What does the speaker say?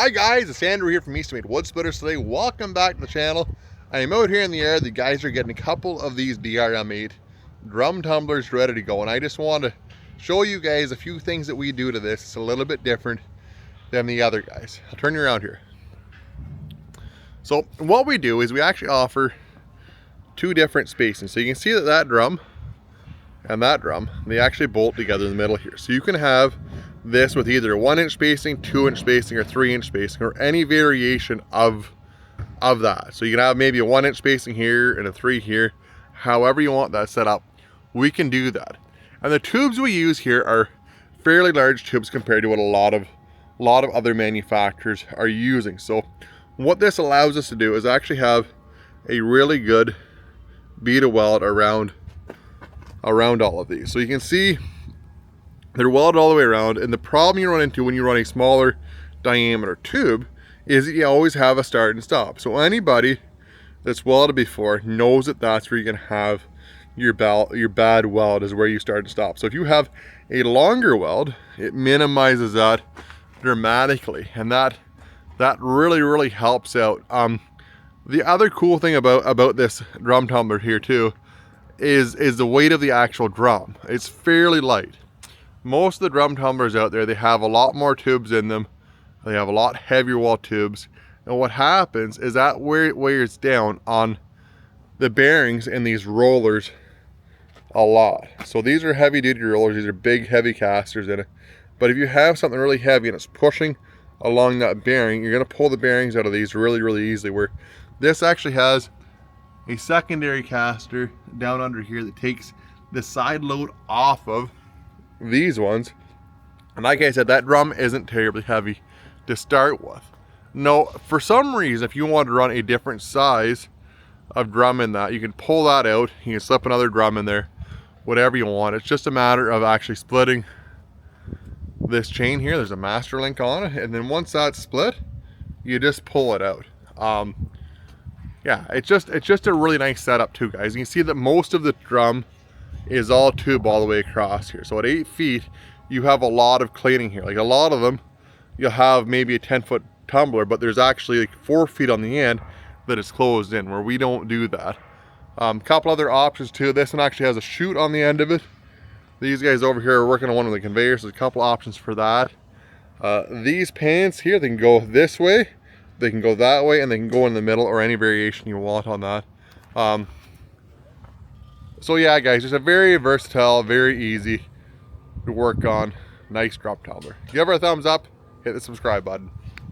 Hi guys, it's Andrew here from Eastonmade Wood Splitters today. Welcome back to the channel. I am out here in the yard. The guys are getting a couple of these DRM-08 Drum Tumblers ready to go, and I just want to show you guys a few things that we do to this. It's a little bit different than the other guys. I'll turn you around here. So what we do is we actually offer two different spacings. So you can see that that drum and that drum, they actually bolt together in the middle here. So you can have this with either a 1-inch spacing, 2-inch spacing, or 3-inch spacing, or any variation of that. So you can have maybe a 1-inch spacing here and a 3 here. However you want that set up, we can do that. And the tubes we use here are fairly large tubes compared to what a lot of other manufacturers are using. So what this allows us to do is actually have a really good bead of weld around all of these. So you can see they're welded all the way around, and the problem you run into when you run a smaller diameter tube is that you always have a start and stop. So anybody that's welded before knows that that's where you're gonna have your bad weld, is where you start and stop. So if you have a longer weld, it minimizes that dramatically, and that really helps out. The other cool thing about this drum tumbler here too is the weight of the actual drum. It's fairly light. Most of the drum tumblers out there, they have a lot more tubes in them. They have a lot heavier wall tubes. And what happens is that wears down on the bearings in these rollers a lot. So these are heavy duty rollers. These are big, heavy casters in it. But if you have something really heavy and it's pushing along that bearing, you're gonna pull the bearings out of these really easily, where this actually has a secondary caster down under here that takes the side load off of these ones. And like I said, that drum isn't terribly heavy to start with. No, for some reason, if you want to run a different size of drum in that, you can pull that out, you can slip another drum in there, whatever you want. It's just a matter of actually splitting this chain here. There's a master link on it, and then once that's split, you just pull it out. Yeah, it's just a really nice setup too, guys. You can see that most of the drum is all tube all the way across here. So at 8 feet, you have a lot of cleaning here. Like a lot of them, you'll have maybe a 10-foot tumbler, but there's actually like 4 feet on the end that is closed in, where we don't do that. Couple other options too. This one actually has a chute on the end of it. These guys over here are working on one of the conveyors. There's a couple options for that. These pans here, they can go this way, they can go that way, and they can go in the middle, or any variation you want on that. So yeah, guys, just a very versatile, very easy to work on, nice drum tumbler. Give her a thumbs up, hit the subscribe button.